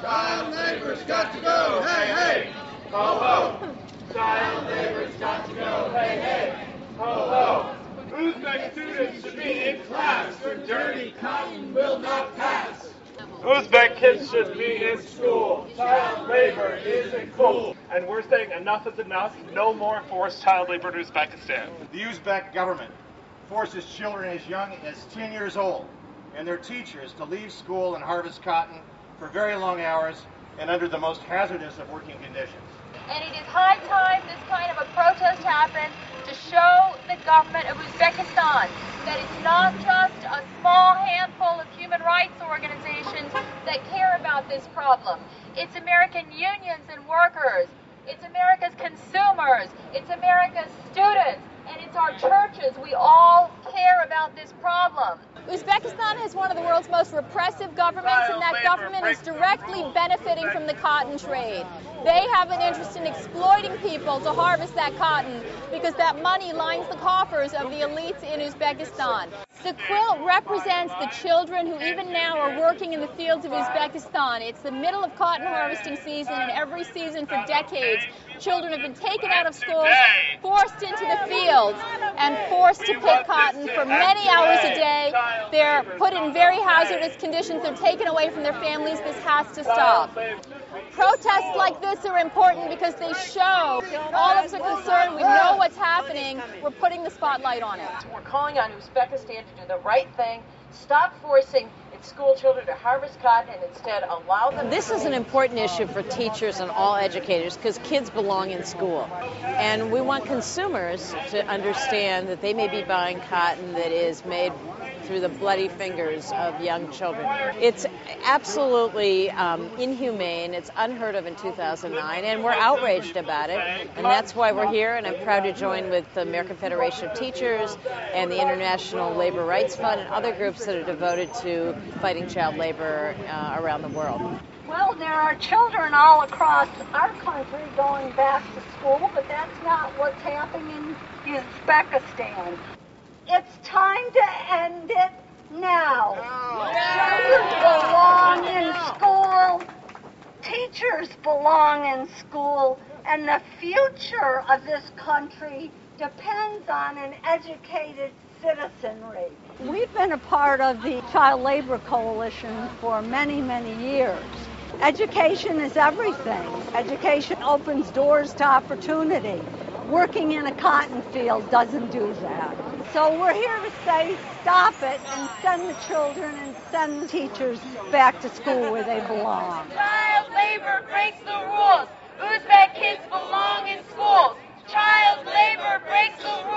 Child labor's got to go, hey, hey! Ho, ho! Child labor's got to go, hey, hey! Ho, ho! Uzbek students should be in class, for dirty cotton will not pass. Uzbek kids should be in school. Child labor isn't cool. And we're saying enough is enough. No more forced child labor in Uzbekistan. The Uzbek government forces children as young as 10 years old and their teachers to leave school and harvest cotton for very long hours and under the most hazardous of working conditions. And it is high time this kind of a protest happened to show the government of Uzbekistan that it's not just a small handful of human rights organizations that care about this problem. It's American unions and workers, it's America's consumers, it's America's students, and it's our churches. We all care about this problem. Uzbekistan has one of the world's most repressive governments, and that government is directly benefiting from the cotton trade. They have an interest in exploiting people to harvest that cotton because that money lines the coffers of the elites in Uzbekistan. The quilt represents the children who even now are working in the fields of Uzbekistan. It's the middle of cotton harvesting season, and every season for decades, children have been taken out of schools, forced into the fields, and forced to pick cotton for many hours a day. They're put in very hazardous conditions. They're taken away from their families. This has to stop. Protests like this are important because they show all of us are concerned. We know what's happening. We're putting the spotlight on it. We're calling on Uzbekistan to do the right thing, stop forcing its school children to harvest cotton and instead allow them. This is an important issue for teachers and all educators because kids belong in school. And we want consumers to understand that they may be buying cotton that is made through the bloody fingers of young children. It's absolutely inhumane. It's unheard of in 2009, and we're outraged about it. And that's why we're here, and I'm proud to join with the American Federation of Teachers and the International Labor Rights Fund and other groups that are devoted to fighting child labor around the world. Well, there are children all across our country going back to school, but that's not what's happening in Uzbekistan. It's time to end it now. Children belong in school. Teachers belong in school. And the future of this country depends on an educated citizenry. We've been a part of the Child Labor Coalition for many, many years. Education is everything. Education opens doors to opportunity. Working in a cotton field doesn't do that. So we're here to say stop it and send the children and send the teachers back to school where they belong. Child labor breaks the rules. Uzbek kids belong in schools. Child labor breaks the rules.